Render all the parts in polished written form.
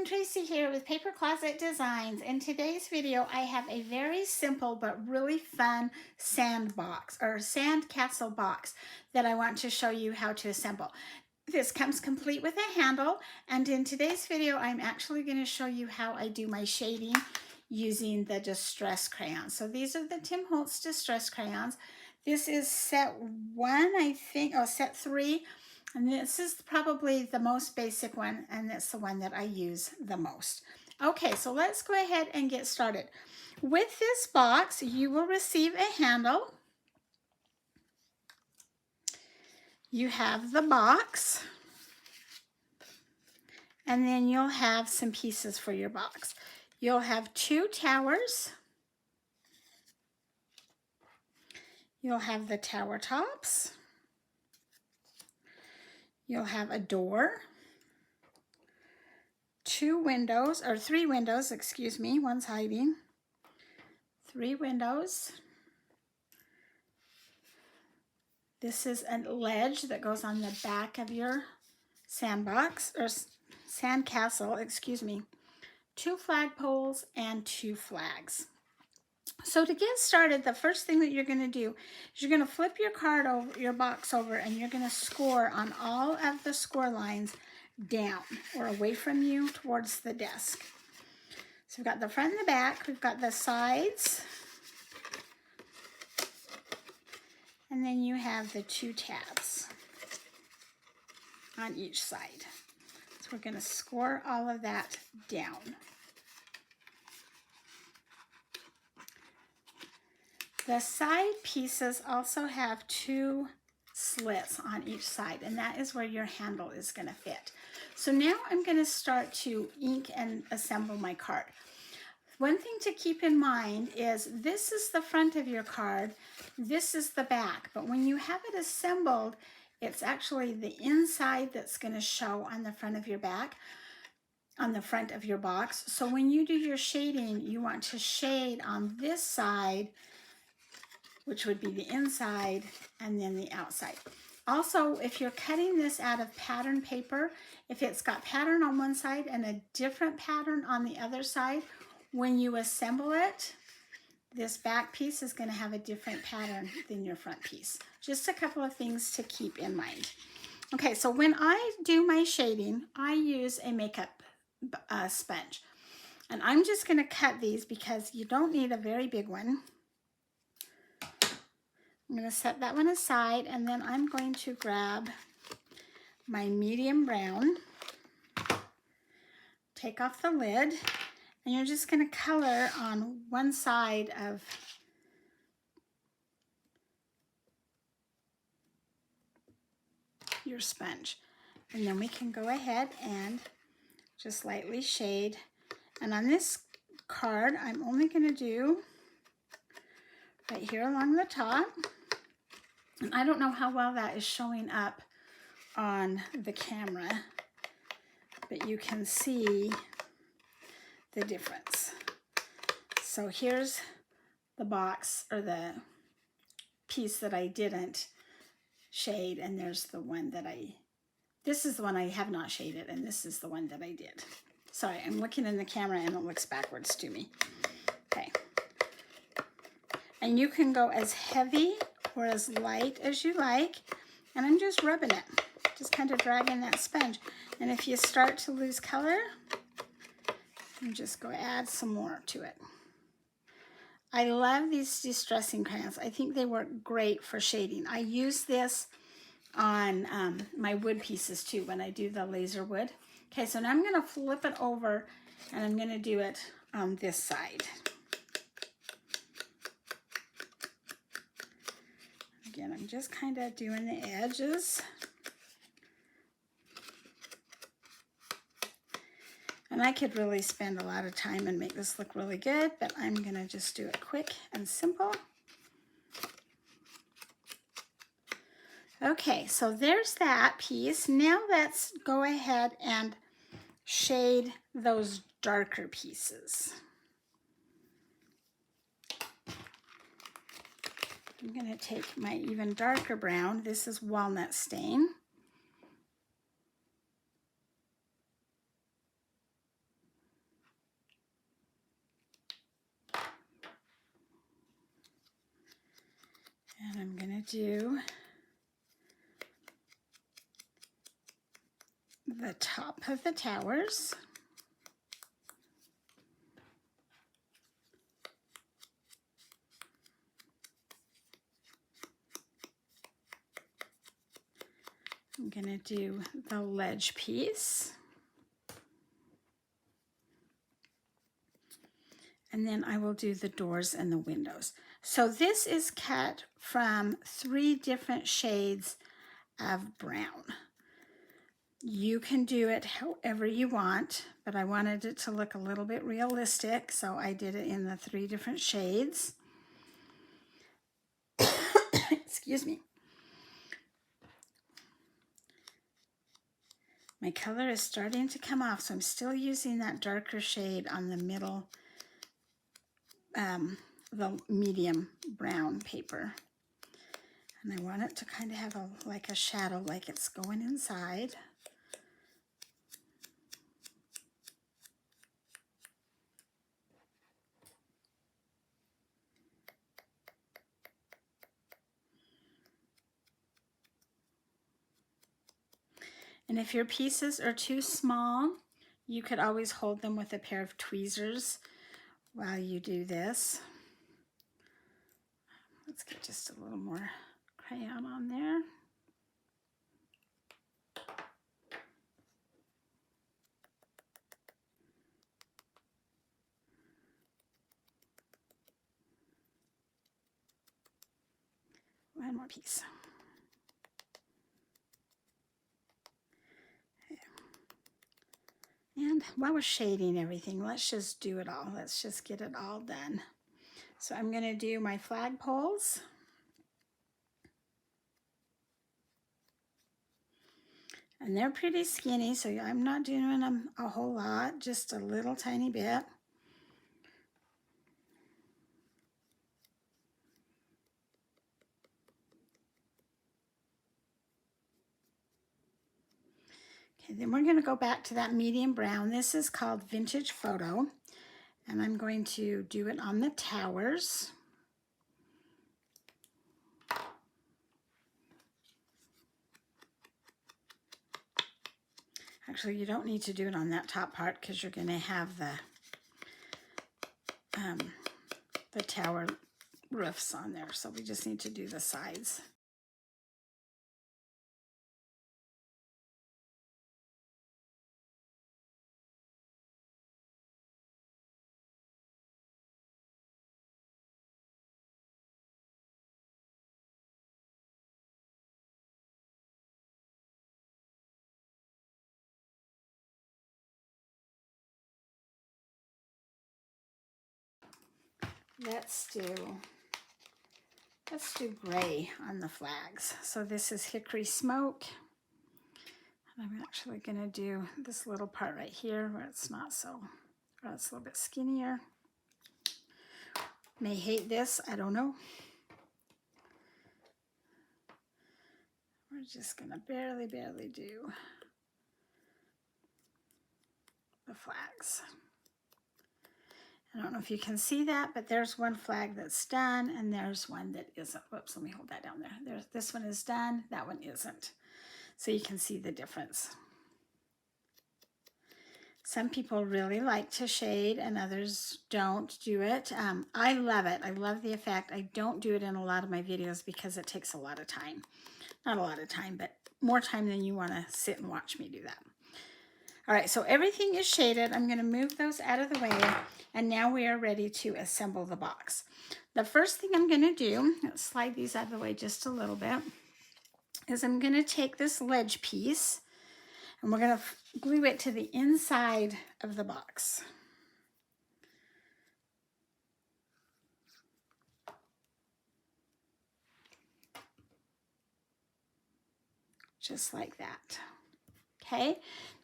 Tracy here with Paper Closet Designs. In today's video, I have a very simple but really fun sandbox or sandcastle box that I want to show you how to assemble. This comes complete with a handle, and in today's video, I'm actually going to show you how I do my shading using the Distress Crayons. So these are the Tim Holtz Distress Crayons. This is set 1, I think, or set 3. And this is probably the most basic one, and it's the one that I use the most. Okay, so let's go ahead and get started. With this box, you will receive a handle. You have the box, and then you'll have some pieces for your box. You'll have 2 towers. You'll have the tower tops. You'll have a door, 2 windows, or 3 windows, excuse me, one's hiding. 3 windows. This is a ledge that goes on the back of your sandbox, or sandcastle, excuse me. 2 flagpoles and 2 flags. So to get started, the first thing that you're going to do is you're going to flip your card over, your box over, and you're going to score on all of the score lines down or away from you towards the desk. So we've got the front and the back, we've got the sides, and then you have the 2 tabs on each side. So we're going to score all of that down. The side pieces also have 2 slits on each side, and that is where your handle is going to fit. So now I'm going to start to ink and assemble my card. One thing to keep in mind is this is the front of your card, this is the back, but when you have it assembled, it's actually the inside that's going to show on the front of your back, on the front of your box. So when you do your shading, you want to shade on this side, which would be the inside, and then the outside. Also, if you're cutting this out of pattern paper, if it's got pattern on one side and a different pattern on the other side, when you assemble it, this back piece is going to have a different pattern than your front piece. Just a couple of things to keep in mind. Okay, so when I do my shading, I use a makeup sponge. And I'm just going to cut these because you don't need a very big one. I'm going to set that one aside, and then I'm going to grab my medium brown, take off the lid, and you're just going to color on one side of your sponge. And then we can go ahead and just lightly shade. And on this card, I'm only going to do right here along the top. And I don't know how well that is showing up on the camera, but you can see the difference. So here's the box, or the piece that I didn't shade, and there's the one that this is the one I have not shaded, and this is the one that I did. Sorry, I'm looking in the camera and it looks backwards to me. Okay. And you can go as heavy or as light as you like, and I'm just rubbing it, just kind of dragging that sponge. And if you start to lose color, you just go add some more to it. I love these distressing crayons. I think they work great for shading. I use this on my wood pieces too when I do the laser wood. Okay, so now I'm going to flip it over, and I'm going to do it on this side. Again, I'm just kind of doing the edges. And I could really spend a lot of time and make this look really good, but I'm going to just do it quick and simple. Okay, so there's that piece. Now let's go ahead and shade those darker pieces. I'm going to take my even darker brown. This is walnut stain. to do the top of the towers. I'm going to do the ledge piece. And then I will do the doors and the windows. So this is cut from 3 different shades of brown. You can do it however you want, but I wanted it to look a little bit realistic, so I did it in the 3 different shades. Excuse me. My color is starting to come off, so I'm still using that darker shade on the middle, the medium brown paper. And I want it to kind of have like a shadow, like it's going inside. And if your pieces are too small, you could always hold them with a pair of tweezers while you do this. Let's get just a little more crayon on there. One more piece. And while we're shading everything, let's just do it all. Let's just get it all done. So I'm going to do my flagpoles. And they're pretty skinny, so I'm not doing them a whole lot, just a little tiny bit. Okay, then we're going to go back to that medium brown. This is called Vintage Photo, and I'm going to do it on the towers. Actually, you don't need to do it on that top part because you're going to have the tower roofs on there, so we just need to do the sides. Let's do gray on the flags. So this is hickory smoke. And I'm actually going to do this little part right here where it's not so, where it's a little bit skinnier. May hate this, I don't know. We're just going to barely do the flags. I don't know if you can see that, but there's one flag that's done and there's one that isn't. Whoops, let me hold that down there. This one is done, that one isn't. So you can see the difference. Some people really like to shade and others don't do it. I love it. I love the effect. I don't do it in a lot of my videos because it takes a lot of time. Not a lot of time, but more time than you want to sit and watch me do that. All right, so everything is shaded. I'm going to move those out of the way, and now we are ready to assemble the box. The first thing I'm going to do, let's slide these out of the way just a little bit, is I'm going to take this ledge piece, and we're going to glue it to the inside of the box. Just like that. Okay,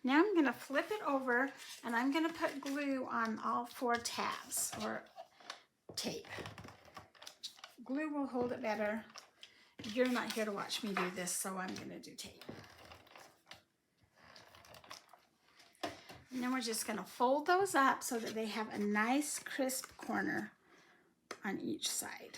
now I'm going to flip it over and I'm going to put glue on all 4 tabs, or tape. Glue will hold it better. You're not here to watch me do this, so I'm going to do tape. And then we're just going to fold those up so that they have a nice crisp corner on each side.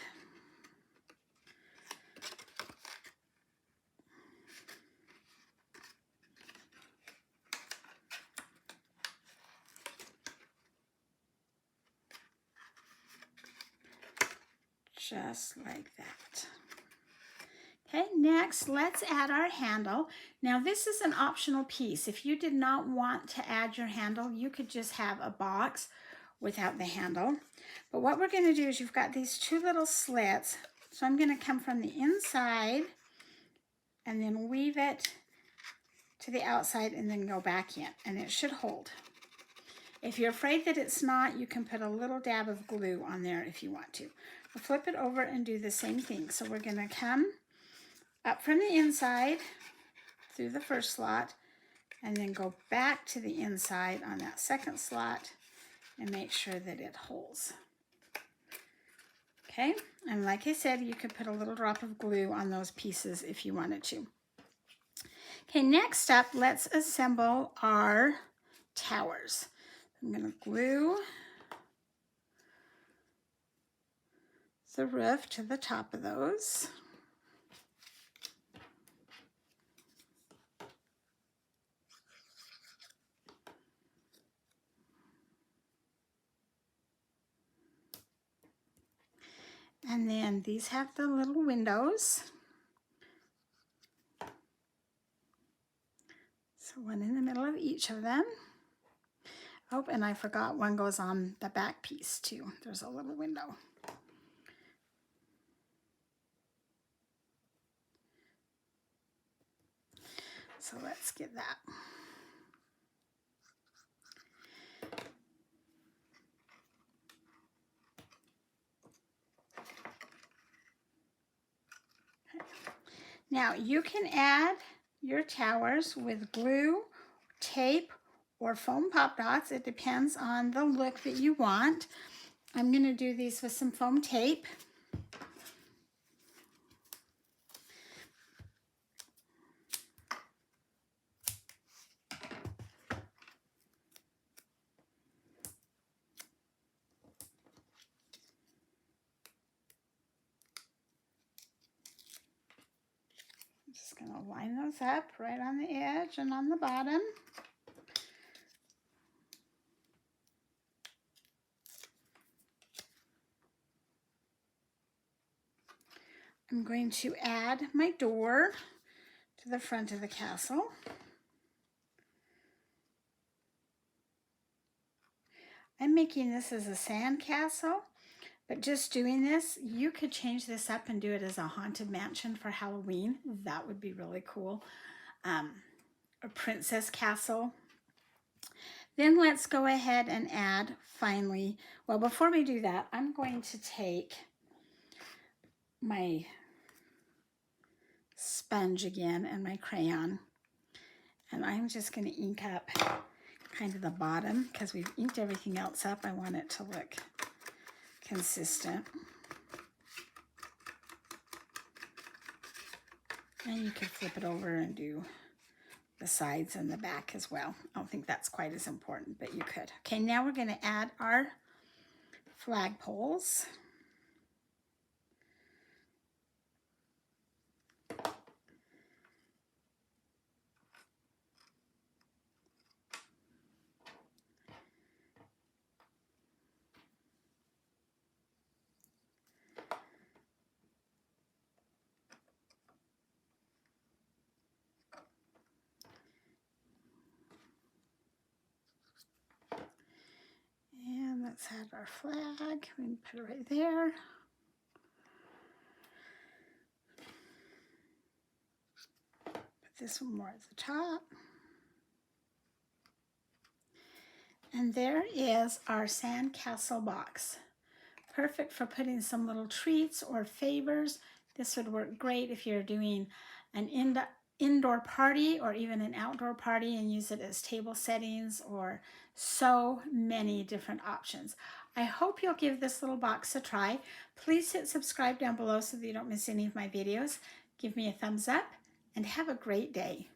just like that. Okay, next let's add our handle. Now this is an optional piece. If you did not want to add your handle, you could just have a box without the handle. But what we're going to do is you've got these two little slits. So I'm going to come from the inside and then weave it to the outside and then go back in, and it should hold. If you're afraid that it's not, you can put a little dab of glue on there if you want to. We'll flip it over and do the same thing. So we're going to come up from the inside through the first slot and then go back to the inside on that second slot and make sure that it holds. Okay, and like I said, you could put a little drop of glue on those pieces if you wanted to. Okay, next up, let's assemble our towers. I'm going to glue the roof to the top of those. And then these have the little windows. So one in the middle of each of them. Oh, and I forgot one goes on the back piece too. There's a little window. So let's get that. Now you can add your towers with glue, tape, or foam pop dots. It depends on the look that you want. I'm going to do these with some foam tape. I'm just going to line those up right on the edge and on the bottom. I'm going to add my door to the front of the castle. I'm making this as a sandcastle, but just doing this, you could change this up and do it as a haunted mansion for Halloween. That would be really cool. A princess castle. Then let's go ahead and add finally, well, before we do that, I'm going to take my sponge again and my crayon, and I'm just going to ink up kind of the bottom because we've inked everything else up. I want it to look consistent. And you could flip it over and do the sides and the back as well. I don't think that's quite as important, but you could. Okay, now we're going to add our flagpoles. Let's add our flag. We can put it right there. Put this one more at the top. And there is our sandcastle box. Perfect for putting some little treats or favors. This would work great if you're doing an indoor party or even an outdoor party and use it as table settings, or so many different options. I hope you'll give this little box a try. Please hit subscribe down below so that you don't miss any of my videos. Give me a thumbs up and have a great day.